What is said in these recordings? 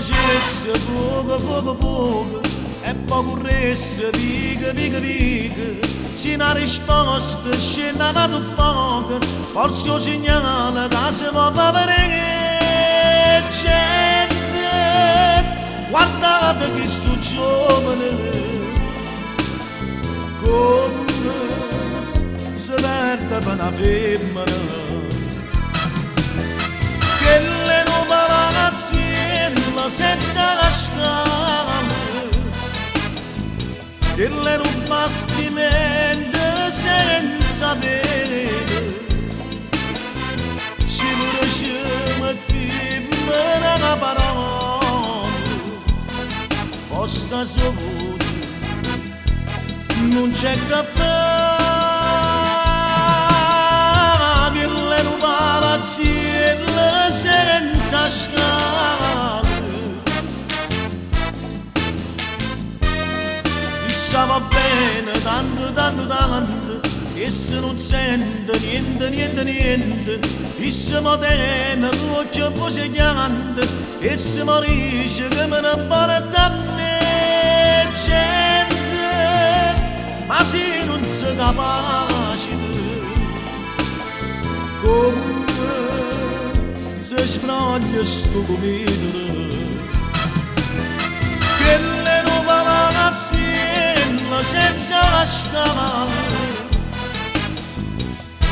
facesse fuoco, fuoco, fuoco e poi corresse, pica, pica, pica. Se una risposta scende da poco, forse un segnale che si può vedere. Gente, guardate che sto giovane, come si perde per una femmina. Che le nuove ragazzine senza la scala, che le ruba bastimenti senza bene, sicuro ci mettiamo una parola, posta solo, non c'è caffè, che le ruba ragazzine senza scala. Va bene tanto, tanto, tanto, e se non sente niente, niente, niente, e se mi tiene l'occhio così grande, e se mi dice che me ne porta a me. Gente, ma se non sei capace, come se sbroglia sto computer, che le nuove ragazzine senza la scala,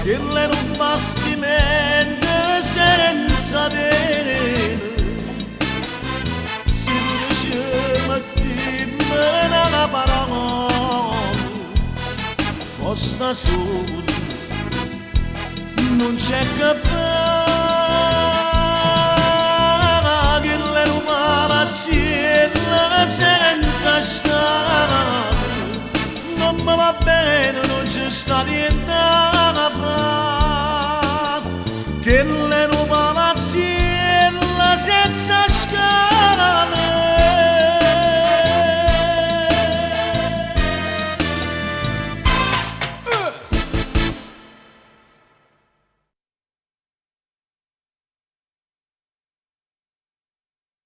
che le non bastimenti senza bene, se ci mettiamo una parola, posta solo, non c'è caffè, che le non ragazzine senza scala. Non mi va bene, non c'è sta niente da fare, che le nuove ragazzine senza